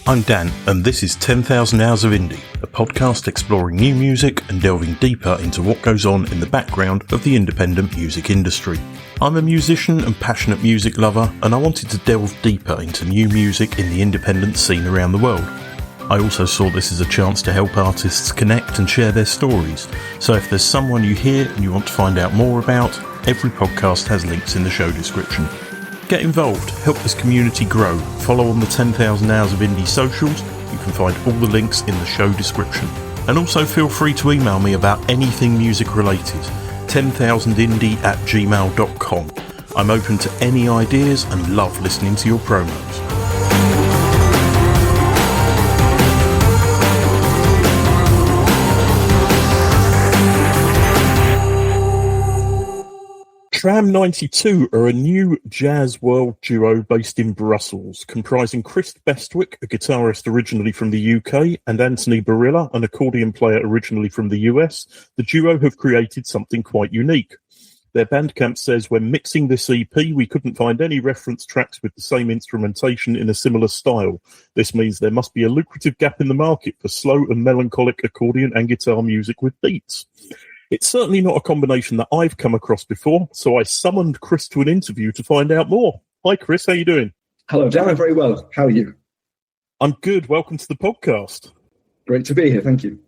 I'm Dan, and this is 10,000 Hours of Indie, a podcast exploring new music and delving deeper into what goes on in the background of the independent music industry. I'm a musician and passionate music lover, and I wanted to delve deeper into new music in the independent scene around the world. I also saw this as a chance to help artists connect and share their stories, so if there's someone you hear and you want to find out more about, every podcast has links in the show description. Get involved, help this community grow, follow on the 10,000 Hours of Indie socials, you can find all the links in the show description. And also feel free to email me about anything music related, 10,000indie@gmail.com. I'm open to any ideas and love listening to your promos. Tram 92 are a new jazz world duo based in Brussels, comprising Chris Bestwick, a guitarist originally from the UK, and Anthony Barilla, an accordion player originally from the US. The duo have created something quite unique. Their Bandcamp says, when mixing this EP, we couldn't find any reference tracks with the same instrumentation in a similar style. This means there must be a lucrative gap in the market for slow and melancholic accordion and guitar music with beats. It's certainly not a combination that I've come across before, so I summoned Chris to an interview to find out more. Hi, Chris. How you doing? Hello, Dan. I'm very well. How are you? I'm good. Welcome to the podcast. Great to be here. Thank you.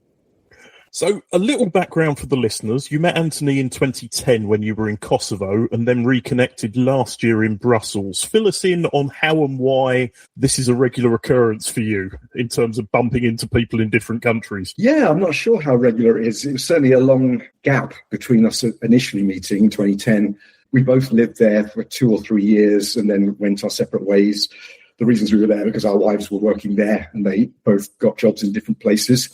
So, a little background for the listeners. You met Anthony in 2010 when you were in Kosovo and then reconnected last year in Brussels. Fill us in on how and why this is a regular occurrence for you in terms of bumping into people in different countries. Yeah, I'm not sure how regular it is. It was certainly a long gap between us initially meeting in 2010. We both lived there for 2 or 3 years and then went our separate ways. The reasons we were there because our wives were working there and they both got jobs in different places.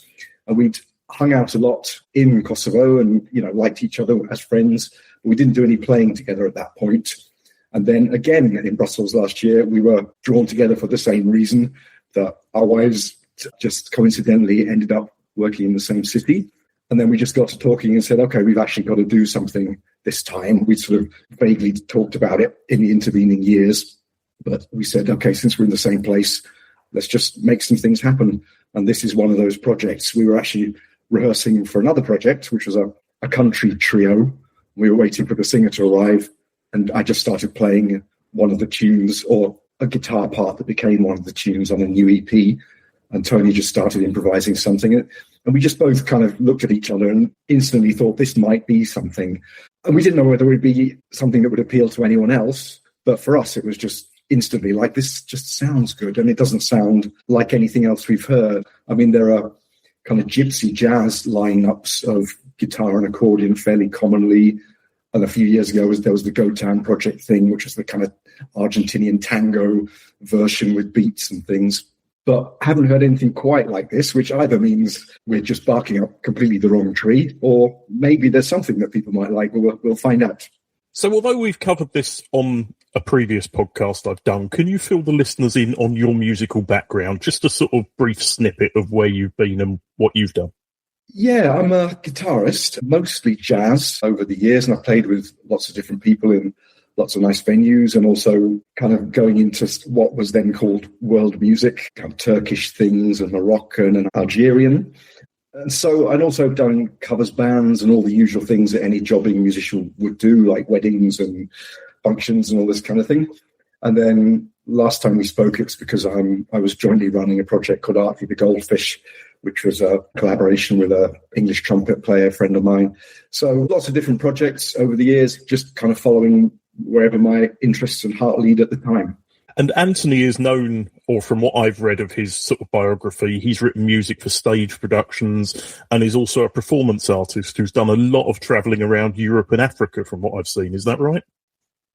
And we'd hung out a lot in Kosovo and, liked each other as friends. But we didn't do any playing together at that point. And then again in Brussels last year, we were drawn together for the same reason, that our wives just coincidentally ended up working in the same city. And then we just got to talking and said, okay, we've actually got to do something this time. We sort of vaguely talked about it in the intervening years. But we said, okay, since we're in the same place, let's just make some things happen. And this is one of those projects. We were actually rehearsing for another project, which was a country trio. We were waiting for the singer to arrive, and I just started playing one of the tunes, or a guitar part that became one of the tunes on a new EP, and Tony just started improvising something. And we just both kind of looked at each other and instantly thought this might be something. And we didn't know whether it would be something that would appeal to anyone else, but for us it was just instantly like, this just sounds good, and it doesn't sound like anything else we've heard. I mean, there are kind of gypsy jazz lineups of guitar and accordion fairly commonly. And a few years ago, there was the Gotan project thing, which was the kind of Argentinian tango version with beats and things. But I haven't heard anything quite like this, which either means we're just barking up completely the wrong tree, or maybe there's something that people might like. We'll find out. So although we've covered this on a previous podcast I've done, can you fill the listeners in on your musical background? Just a sort of brief snippet of where you've been and what you've done. Yeah, I'm a guitarist, mostly jazz over the years, and I've played with lots of different people in lots of nice venues, and also kind of going into what was then called world music, kind of Turkish things and Moroccan and Algerian. And so I'd also done covers bands and all the usual things that any jobbing musician would do, like weddings and functions and all this kind of thing. And then last time we spoke, it was because I was jointly running a project called Artfully the Goldfish, which was a collaboration with an English trumpet player, a friend of mine. So lots of different projects over the years, just kind of following wherever my interests and heart lead at the time. And Anthony is known, or from what I've read of his sort of biography, he's written music for stage productions and is also a performance artist who's done a lot of travelling around Europe and Africa, from what I've seen. Is that right?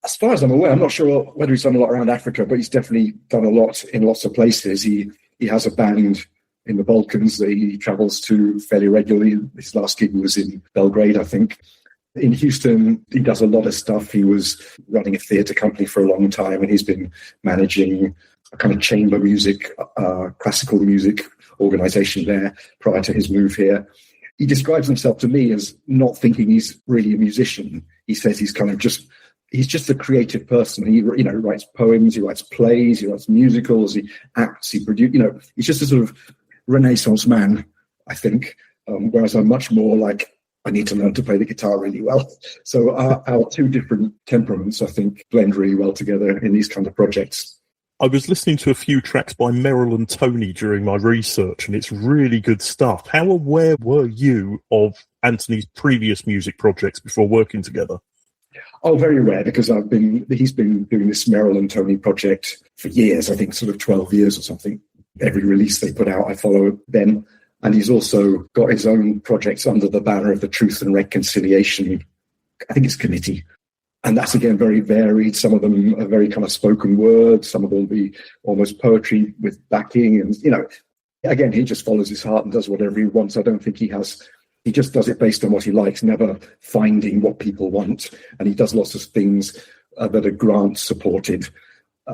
As far as I'm aware, I'm not sure whether he's done a lot around Africa, but he's definitely done a lot in lots of places. He has a band in the Balkans that he travels to fairly regularly. His last gig was in Belgrade, I think. In Houston, he does a lot of stuff. He was running a theatre company for a long time, and he's been managing a kind of chamber music, classical music organisation there prior to his move here. He describes himself to me as not thinking he's really a musician. He says he's kind of just he's just a creative person. He, writes poems, he writes plays, he writes musicals, he acts, he produces, he's just a sort of Renaissance man, I think. Whereas I'm much more like, I need to learn to play the guitar really well. So our two different temperaments, I think, blend really well together in these kind of projects. I was listening to a few tracks by Merrill and Tony during my research, and it's really good stuff. How aware were you of Anthony's previous music projects before working together? Oh, very aware, because he's been doing this Merrill and Tony project for years, I think sort of 12 years or something. Every release they put out, I follow them. And he's also got his own projects under the banner of the Truth and Reconciliation, I think it's committee. And that's, again, very varied. Some of them are very kind of spoken word. Some of them will be almost poetry with backing. And, again, he just follows his heart and does whatever he wants. I don't think he just does it based on what he likes, never finding what people want. And he does lots of things that are grant supported.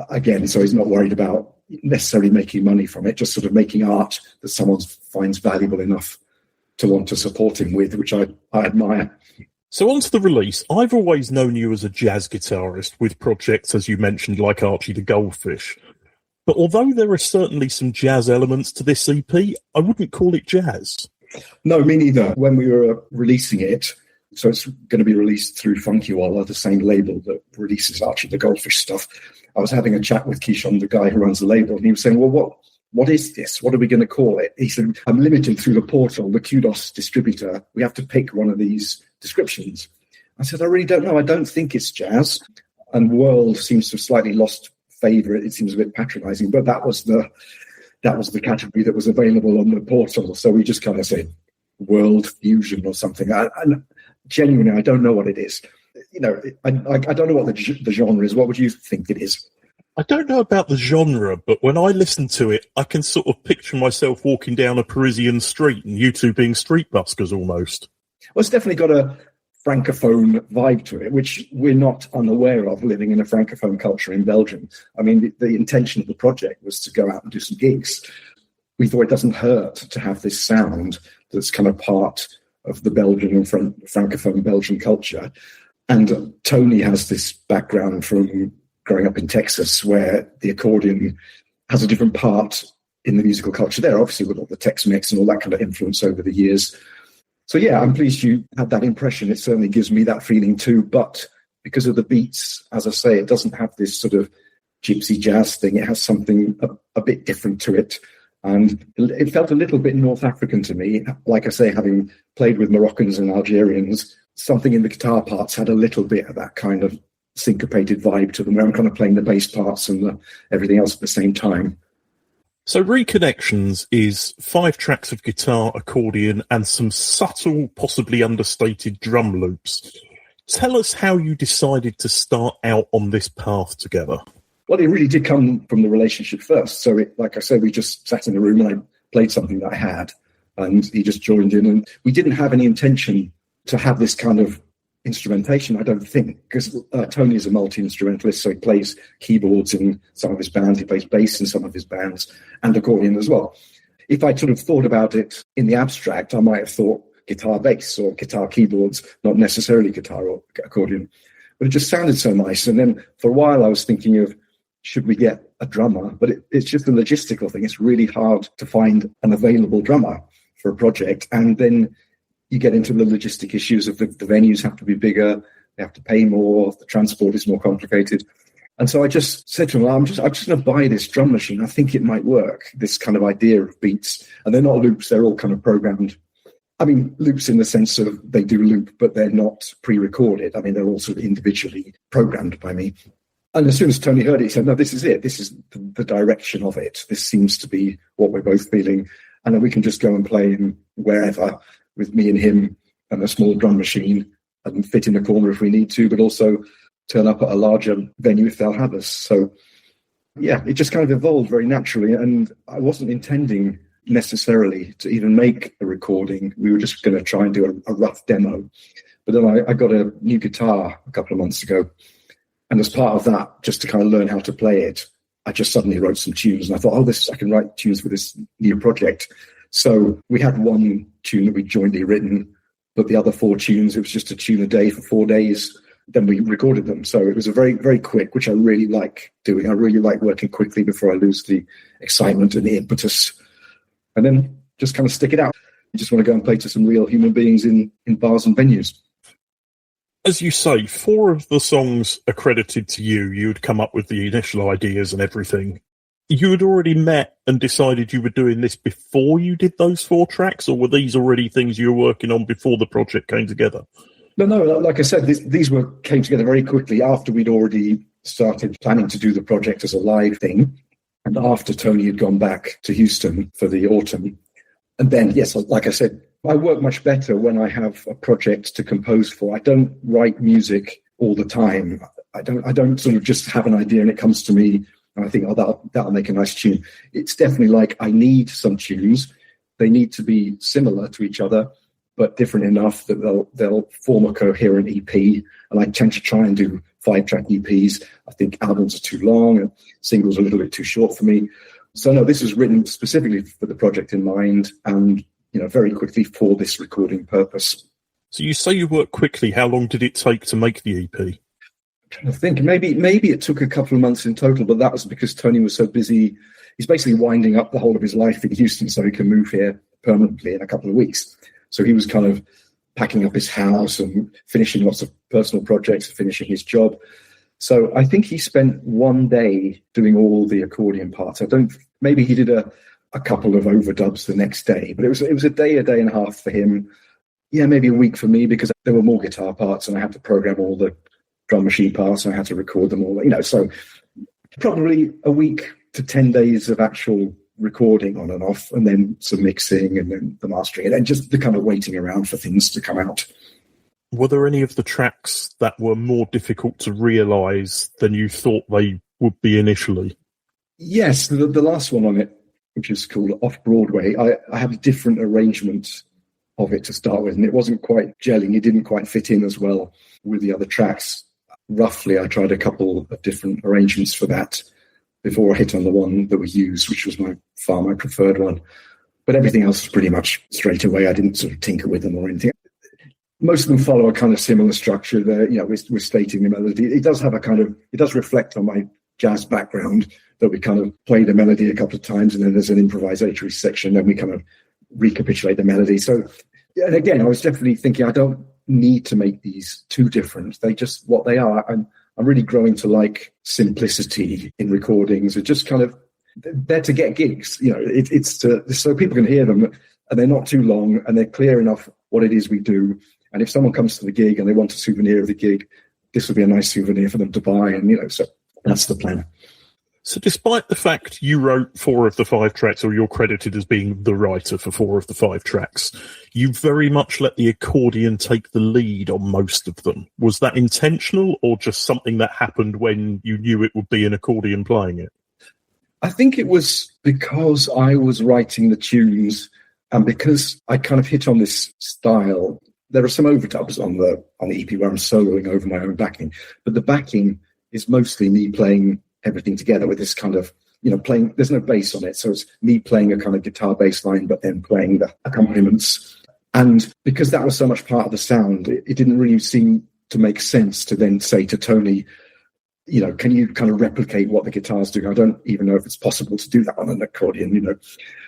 Again, so he's not worried about necessarily making money from it, just sort of making art that someone finds valuable enough to want to support him with, which I admire. So on to the release. I've always known you as a jazz guitarist with projects, as you mentioned, like Archie the Goldfish. But although there are certainly some jazz elements to this EP, I wouldn't call it jazz. No, me neither. When we were releasing it, so it's going to be released through Funky Walla, the same label that releases Archie the Goldfish stuff. I was having a chat with Keishon, the guy who runs the label, and he was saying, well, what is this? What are we going to call it? He said, I'm limited through the portal, the Kudos distributor. We have to pick one of these descriptions. I said, I really don't know. I don't think it's jazz. And world seems to have slightly lost favour. It seems a bit patronising, but that was the category that was available on the portal. So we just kind of said world fusion or something. And genuinely, I don't know what it is. I don't know what the genre is. What would you think it is? I don't know about the genre, but when I listen to it, I can sort of picture myself walking down a Parisian street and you two being street buskers almost. Well, it's definitely got a francophone vibe to it, which we're not unaware of living in a francophone culture in Belgium. I mean, the intention of the project was to go out and do some gigs. We thought it doesn't hurt to have this sound that's kind of part of the Belgian and francophone Belgian culture. And Tony has this background from growing up in Texas, where the accordion has a different part in the musical culture there, obviously with all the Tex-Mex and all that kind of influence over the years. So yeah, I'm pleased you had that impression. It certainly gives me that feeling too. But because of the beats, as I say, it doesn't have this sort of gypsy jazz thing. It has something a bit different to it. And it felt a little bit North African to me. Like I say, having played with Moroccans and Algerians, something in the guitar parts had a little bit of that kind of syncopated vibe to them, where I'm kind of playing the bass parts and everything else at the same time. So Reconnections is 5 tracks of guitar, accordion, and some subtle, possibly understated drum loops. Tell us how you decided to start out on this path together. Well, it really did come from the relationship first. So, like I said, we just sat in the room and I played something that I had, and he just joined in. And we didn't have any intention to have this kind of instrumentation, I don't think, because Tony is a multi-instrumentalist, so he plays keyboards in some of his bands, he plays bass in some of his bands, and accordion as well. If I sort of thought about it in the abstract, I might have thought guitar bass or guitar keyboards, not necessarily guitar or accordion. But it just sounded so nice. And then for a while I was thinking of, should we get a drummer? But it's just a logistical thing. It's really hard to find an available drummer for a project. And then you get into the logistic issues of the venues have to be bigger, they have to pay more, the transport is more complicated. And so I just said to him, I'm just going to buy this drum machine. I think it might work, this kind of idea of beats. And they're not loops, they're all kind of programmed. I mean, loops in the sense of they do loop, but they're not pre-recorded. I mean, they're all sort of individually programmed by me. And as soon as Tony heard it, he said, no, this is it. This is the direction of it. This seems to be what we're both feeling. And then we can just go and play in wherever with me and him and a small drum machine and fit in a corner if we need to, but also turn up at a larger venue if they'll have us. So, yeah, it just kind of evolved very naturally. And I wasn't intending necessarily to even make a recording. We were just going to try and do a rough demo. But then I got a new guitar a couple of months ago. And as part of that, just to kind of learn how to play it, I just suddenly wrote some tunes. And I thought, I can write tunes for this new project. So we had one tune that we'd jointly written, but the other 4 tunes, it was just a tune a day for 4 days. then we recorded them. So it was a very, very quick, which I really like doing. I really like working quickly before I lose the excitement and the impetus. And then just kind of stick it out. You just want to go and play to some real human beings in bars and venues. As you say, 4 of the songs are credited to you. You had come up with the initial ideas and everything. You had already met and decided you were doing this before you did those 4 tracks, or were these already things you were working on before the project came together? No, like I said, these came together very quickly after we'd already started planning to do the project as a live thing, and after Tony had gone back to Houston for the autumn. And then, yes, like I said, I work much better when I have a project to compose for. I don't write music all the time. I don't sort of just have an idea and it comes to me and I think, oh, that'll make a nice tune. It's definitely like I need some tunes. They need to be similar to each other, but different enough that they'll form a coherent EP. And I tend to try and do 5-track EPs. I think albums are too long and singles are a little bit too short for me. So no, this was written specifically for the project in mind and, very quickly for this recording purpose. So you say you work quickly. How long did it take to make the EP? I think maybe it took a couple of months in total, but that was because Tony was so busy. He's basically winding up the whole of his life in Houston so he can move here permanently in a couple of weeks. So he was kind of packing up his house and finishing lots of personal projects, finishing his job. So I think he spent one day doing all the accordion parts. Maybe he did a couple of overdubs the next day, but it was a day and a half for him. Yeah, maybe a week for me because there were more guitar parts and I had to program all the drum machine parts and I had to record them all. So probably a week to 10 days of actual recording on and off, and then some mixing and then the mastering, and then just the kind of waiting around for things to come out. Were there any of the tracks that were more difficult to realise than you thought they would be initially? Yes, the last one on it, which is called Off Broadway, I had a different arrangement of it to start with, and it wasn't quite gelling. It didn't quite fit in as well with the other tracks. Roughly, I tried a couple of different arrangements for that before I hit on the one that we used, which was my preferred one. But everything else was pretty much straight away. I didn't sort of tinker with them or anything. Most of them follow a kind of similar structure. We're stating the melody. It does reflect on my jazz background, that we kind of play the melody a couple of times and then there's an improvisatory section, then we kind of recapitulate the melody. So, and again, I was definitely thinking I don't need to make these too different. They just what they are. I'm really growing to like simplicity in recordings. It's just kind of, they're to get gigs. It's so people can hear them and they're not too long and they're clear enough what it is we do. And if someone comes to the gig and they want a souvenir of the gig, this will be a nice souvenir for them to buy. And, so that's the plan. So despite the fact you wrote 4 of the 5 tracks, or you're credited as being the writer for 4 of the 5 tracks, you very much let the accordion take the lead on most of them. Was that intentional or just something that happened when you knew it would be an accordion playing it? I think it was because I was writing the tunes and because I kind of hit on this style. There are some overdubs on the EP where I'm soloing over my own backing, but the backing is mostly me playing everything together with this kind of, playing, there's no bass on it. So it's me playing a kind of guitar bass line, but then playing the accompaniments. And because that was so much part of the sound, it didn't really seem to make sense to then say to Tony, can you kind of replicate what the guitar's doing? I don't even know if it's possible to do that on an accordion,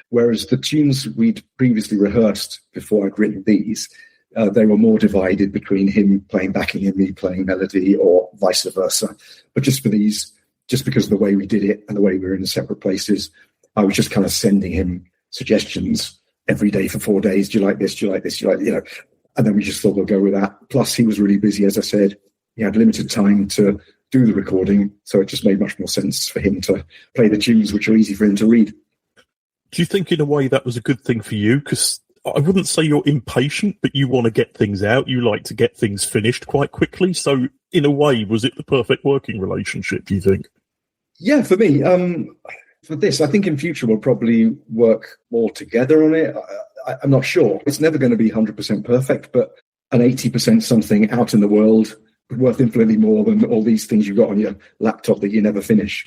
Whereas the tunes we'd previously rehearsed before I'd written these, they were more divided between him playing backing and me playing melody or vice versa. But just for these, just because of the way we did it and the way we were in separate places, I was just kind of sending him suggestions every day for 4 days. Do you like this? Do you like this? Do you like, and then we just thought we'll go with that. Plus he was really busy. As I said, he had limited time to do the recording. So it just made much more sense for him to play the tunes, which are easy for him to read. Do you think in a way that was a good thing for you? Because I wouldn't say you're impatient, but you want to get things out. You like to get things finished quite quickly. So in a way, was it the perfect working relationship, do you think? Yeah, for me, for this, I think in future we'll probably work more together on it. I'm not sure. It's never going to be 100% perfect, but an 80% something out in the world worth infinitely more than all these things you've got on your laptop that you never finish.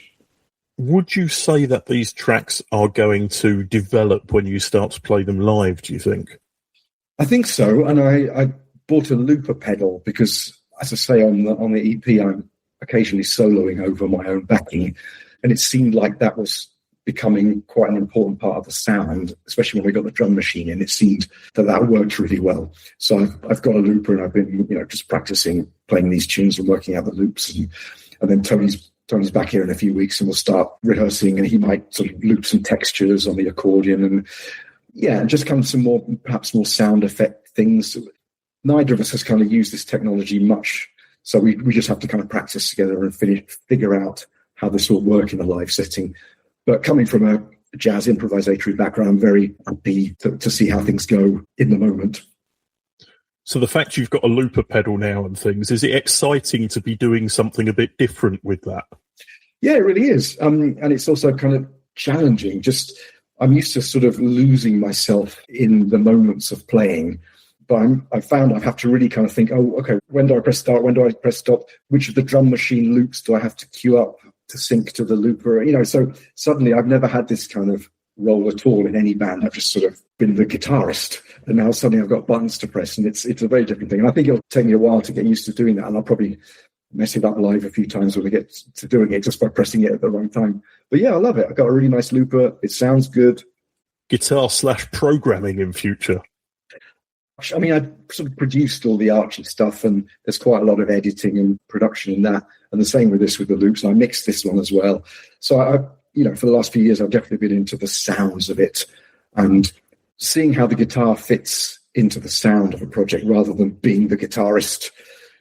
Would you say that these tracks are going to develop when you start to play them live, do you think? I think so. And I bought a looper pedal because as I say, on the EP, I'm occasionally soloing over my own backing, and it seemed like that was becoming quite an important part of the sound, especially when we got the drum machine in. It seemed that worked really well. So I've got a looper, and I've been, just practicing playing these tunes and working out the loops. And then Tony's back here in a few weeks, and we'll start rehearsing, and he might sort of loop some textures on the accordion, and just kind of some more, perhaps more sound effect things. Neither of us has kind of used this technology much, so we just have to kind of practice together and figure out how this will work in a live setting. But coming from a jazz improvisatory background, I'm very happy to see how things go in the moment. So the fact you've got a looper pedal now and things, is it exciting to be doing something a bit different with that? Yeah, it really is. And it's also kind of challenging. I'm used to sort of losing myself in the moments of playing. But I found I have to really kind of think, oh, okay, when do I press start? When do I press stop? Which of the drum machine loops do I have to cue up to sync to the looper? So suddenly I've never had this kind of role at all in any band. I've just sort of been the guitarist, and now suddenly I've got buttons to press, and it's a very different thing. And I think it'll take me a while to get used to doing that, and I'll probably mess it up live a few times when I get to doing it just by pressing it at the wrong time. But yeah, I love it. I've got a really nice looper. It sounds good. Guitar/programming in future. I mean, I sort of produced all the Archie stuff, and there's quite a lot of editing and production in that. And the same with this, with the loops. And I mixed this one as well. So for the last few years, I've definitely been into the sounds of it and seeing how the guitar fits into the sound of a project rather than being the guitarist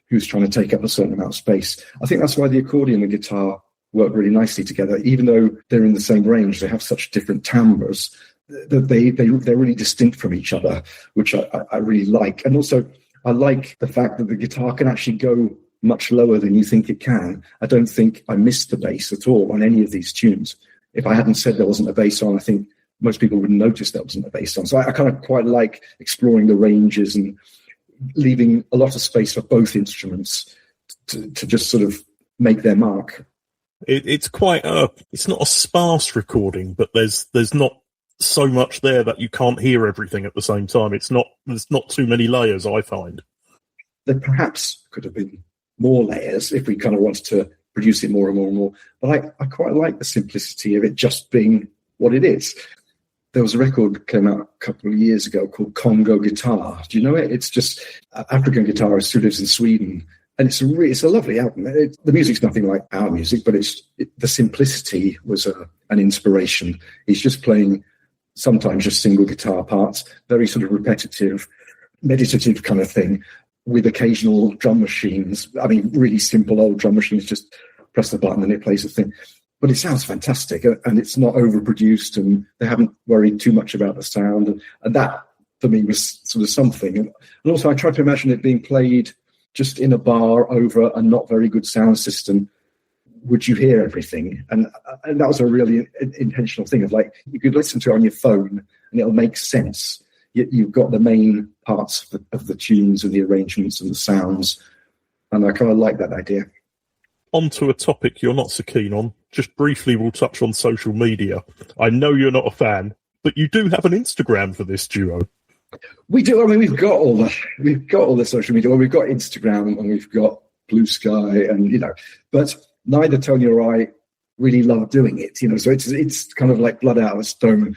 who's trying to take up a certain amount of space. I think that's why the accordion and guitar work really nicely together. Even though they're in the same range, they have such different timbres. They're really distinct from each other, which I really like. And also, I like the fact that the guitar can actually go much lower than you think it can. I don't think I missed the bass at all on any of these tunes. If I hadn't said there wasn't a bass on, I think most people wouldn't notice there wasn't a bass on. So I kind of quite like exploring the ranges and leaving a lot of space for both instruments to just sort of make their mark. It's not a sparse recording, but there's not so much there that you can't hear everything at the same time. There's not too many layers, I find. There perhaps could have been more layers if we kind of wanted to produce it more and more and more. But I quite like the simplicity of it just being what it is. There was a record that came out a couple of years ago called Congo Guitar. Do you know it? It's just an African guitarist who lives in Sweden. And it's a lovely album. The music's nothing like our music, but the simplicity was an inspiration. He's just playing sometimes just single guitar parts, very sort of repetitive, meditative kind of thing, with occasional drum machines. I mean, really simple old drum machines, just press the button and it plays the thing. But it sounds fantastic, and it's not overproduced, and they haven't worried too much about the sound. And that, for me, was sort of something. And also, I tried to imagine it being played just in a bar over a not very good sound system. Would you hear everything? And that was a really intentional thing of like, you could listen to it on your phone and it'll make sense. You've got the main parts of the tunes and the arrangements and the sounds. And I kind of like that idea. On to a topic you're not so keen on. Just briefly, we'll touch on social media. I know you're not a fan, but you do have an Instagram for this duo. We do. I mean, we've got all the social media. Well, we've got Instagram and we've got Blue Sky, and but neither Tony or I really love doing it. So it's kind of like blood out of a stone.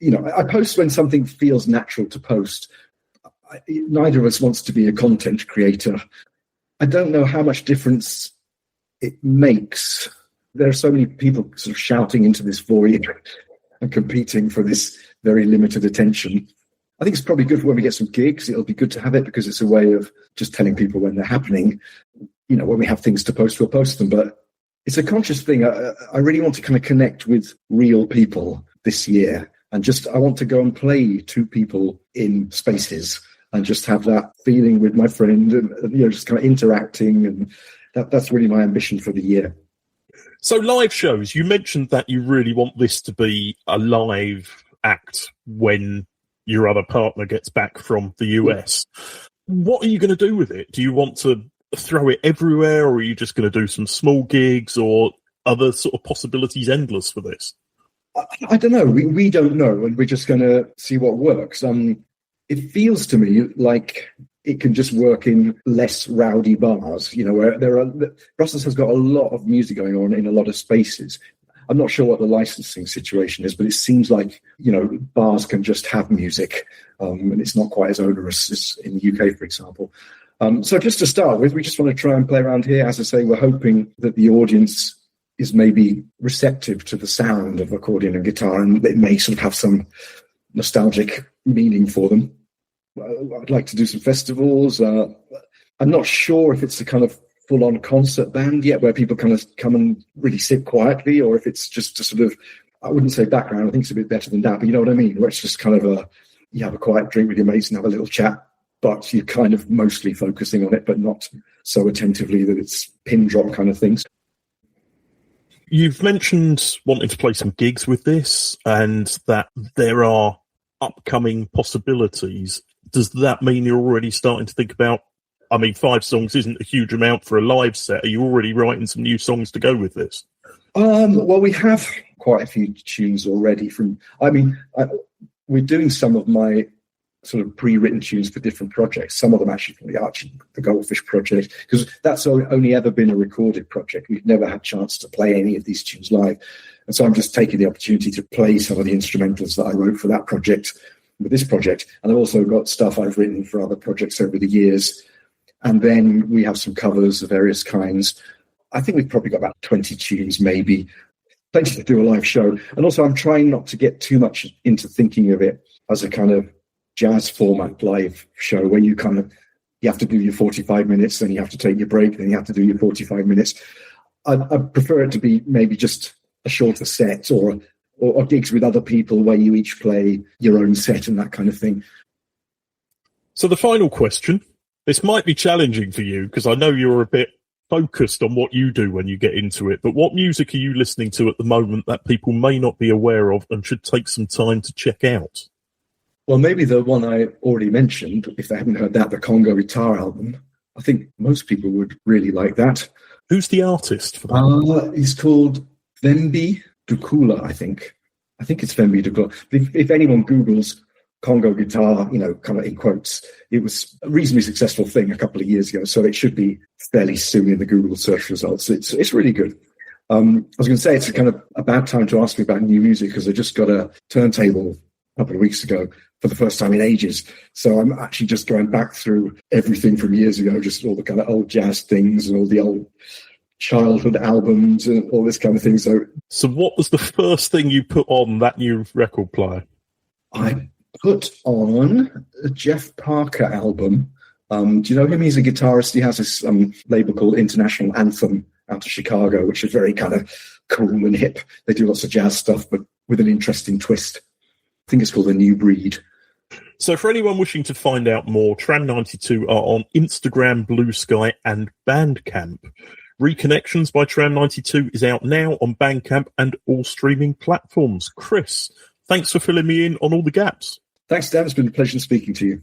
I post when something feels natural to post. Neither of us wants to be a content creator. I don't know how much difference it makes. There are so many people sort of shouting into this void and competing for this very limited attention. I think it's probably good for when we get some gigs. It'll be good to have it because it's a way of just telling people when they're happening. When we have things to post, we'll post them. But it's a conscious thing. I really want to kind of connect with real people this year. And I want to go and play to people in spaces and just have that feeling with my friend and just kind of interacting. And that's really my ambition for the year. So live shows, you mentioned that you really want this to be a live act when your other partner gets back from the US. What are you going to do with it? Do you want to throw it everywhere, or are you just going to do some small gigs, or other sort of possibilities endless for this? I don't know. We don't know, and we're just going to see what works. It feels to me like it can just work in less rowdy bars, where Brussels has got a lot of music going on in a lot of spaces. I'm not sure what the licensing situation is, but it seems like, bars can just have music, and it's not quite as onerous as in the UK, for example. So just to start with, we just want to try and play around here. As I say, we're hoping that the audience is maybe receptive to the sound of accordion and guitar, and it may sort of have some nostalgic meaning for them. I'd like to do some festivals. I'm not sure if it's a kind of full-on concert band yet, where people kind of come and really sit quietly, or if it's just a sort of, I wouldn't say background, I think it's a bit better than that, but you know what I mean, where it's just kind of you have a quiet drink with your mates and have a little chat, but you're kind of mostly focusing on it, but not so attentively that it's pin drop kind of things. You've mentioned wanting to play some gigs with this and that there are upcoming possibilities. Does that mean you're already starting to think about, 5 songs isn't a huge amount for a live set. Are you already writing some new songs to go with this? Well, we have quite a few tunes already we're doing some of my sort of pre-written tunes for different projects. Some of them actually from the Goldfish project, because that's only ever been a recorded project. We've never had a chance to play any of these tunes live. And so I'm just taking the opportunity to play some of the instrumentals that I wrote for that project with this project. And I've also got stuff I've written for other projects over the years. And then we have some covers of various kinds. I think we've probably got about 20 tunes, maybe. Plenty to do a live show. And also I'm trying not to get too much into thinking of it as a kind of jazz format live show where you have to do your 45 minutes, then you have to take your break, then you have to do your 45 minutes. I prefer it to be maybe just a shorter set or gigs with other people where you each play your own set and that kind of thing. So the final question, this might be challenging for you because I know you're a bit focused on what you do when you get into it, but what music are you listening to at the moment that people may not be aware of and should take some time to check out? Well, maybe the one I already mentioned, if they haven't heard that, the Congo Guitar album. I think most people would really like that. Who's the artist for that? He's called Vembi Dukula, I think. I think it's Vembi Dukula. If anyone Googles Congo Guitar, kind of in quotes, it was a reasonably successful thing a couple of years ago, so it should be fairly soon in the Google search results. It's really good. I was going to say it's a kind of a bad time to ask me about new music because I just got a turntable a couple of weeks ago for the first time in ages. So I'm actually just going back through everything from years ago, just all the kind of old jazz things and all the old childhood albums and all this kind of thing. So what was the first thing you put on that new record player? I put on a Jeff Parker album. Do you know him? He's a guitarist. He has this label called International Anthem out of Chicago, which is very kind of cool and hip. They do lots of jazz stuff, but with an interesting twist. I think it's called A New Breed. So for anyone wishing to find out more, Tram 92 are on Instagram, Blue Sky and Bandcamp. Reconnections by Tram 92 is out now on Bandcamp and all streaming platforms. Chris, thanks for filling me in on all the gaps. Thanks, Dan. It's been a pleasure speaking to you.